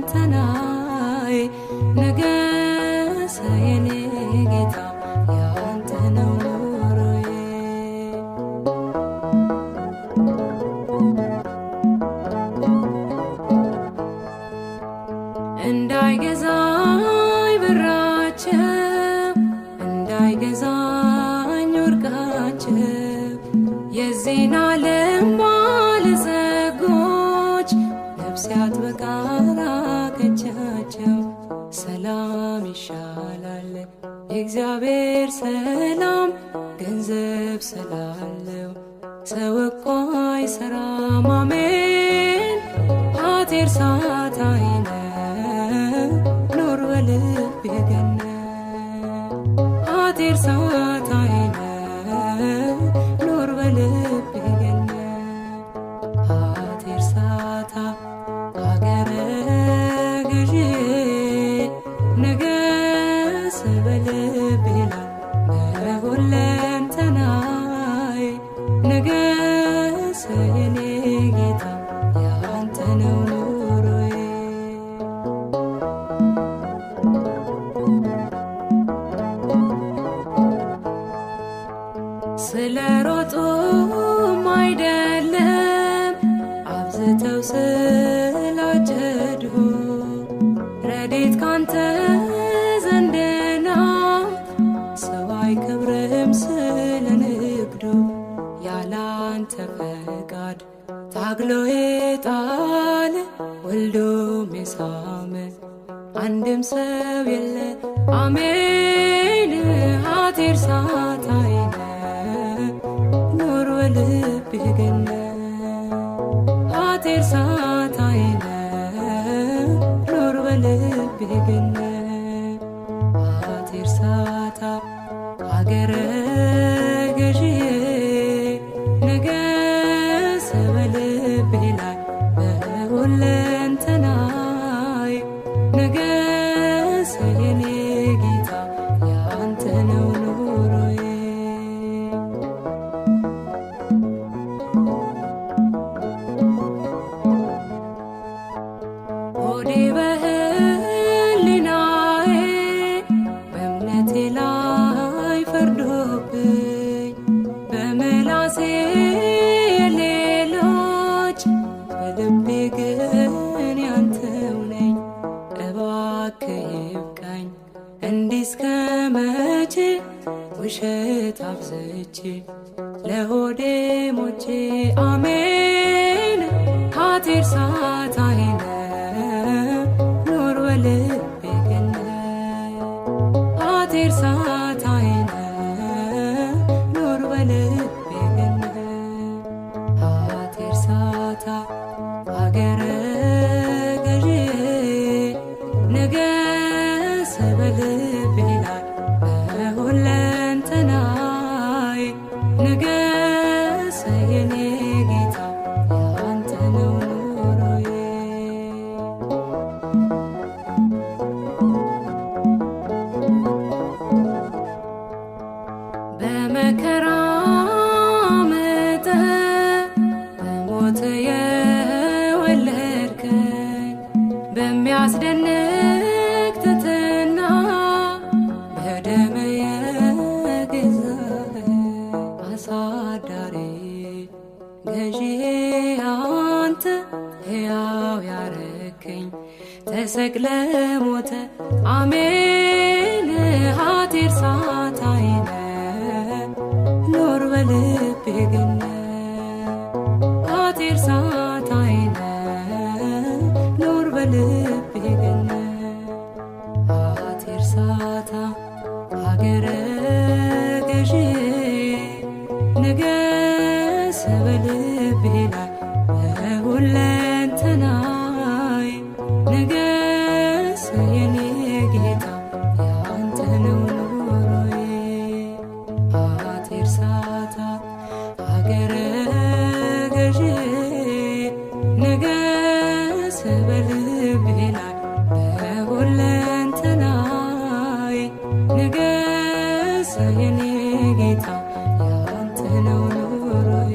በሁለንተናዬ ንገስ የኔ ጌታ ያንተ ነው ኑሮዬ። እንዳይገዛኝ ብራቸው እንዳይገዛኝ ወርቃቸው የዚህን ዓለም ባለጸጎች ነፍሴ አጥብቃ ራቀቻቸው። ሰላም ይሻላል የእግዚአብሔር ሰላም ገንዘብ ስላለው ሰው እኮ አይሰራም። አሜን ኃጢር ሳታይነ ኑር በልቤ ገነት ኃጢር ሳታይነ ኑር በልቤ ገነት ኃጢር ሳታ አገረ ገዢ ንገስ በልቤ ላይ በሁለንተናዬ ንገስ የኔ ጌታ ያንተ ነው ኑሮዬ። ስለ ሮጡም አይደለም አብዝተው ስላጨዱ ረድኤት ካንተ ዘንድ ናት። ሰው አይከብርም ስለ ንግዱ ያላንተ ፈቃድ ታግሎ የጣለ ወልዶም የሳመ አንድም ሰው የለ። አሜን ኃጢር ሳታይነ ኑር በልቤ ገነት ኃጢር ሳታይነ ኑር በልቤ ገነት ኃጢር ሳታ አገረ ገዢ ንገስ በልቤ ላይ በሁለንተናዬ ንገስ የኔ ጌታ ያንተ ነው ኑሮዬ። ሆዴ በህሊናዬ በእምነቴ ላይ ፈርዶብኝ በምላሴ የሌሎች በልቤ ግን ያንተው ነኝ። እባክህ ይብቃኝ እንዲህ እስከ መቼ ውሸት አብዝቼ ለሆዴ ሞቼ። አሜን ኃጢር ሳታይነ ኑር በልቤ ገነት ኃጢር ሳታይነ ኑር በልቤ ገነት ኃጢር ሳታ አገረ ገዢ ንገስ በልቤ ላይ በሁለንተናዬ ንገስ የኔ ጌታ ያንተ ነው ኑሮዬ። በመከራ መጠን በሞት የወለድከኝ በሚያስደንቅ ትሕትና በደም የገዛኸኝ አሳዳሪ ገዢ አንተ ሕያው ያረከኝ ተሰቅለ ሞተ። አሜን ኃጢር ሳታይነ ኑር በልቤ ገነት ኃጢር ሳታይነ ኑር በልቤ ገነት ኃጢር ሳታ አገረ ገዢ ንገስ በልቤ ላይ በሁለንተናዬ ንገስ የኔ ጌታ ያንተ ነው ኑሮዬ። ኃጢር ሳታ አገረ ገዢ ንገስ በልቤ ላይ በሁለንተናዬ ንገስ የኔ ጌታ ያንተ ነው ኑሮዬ።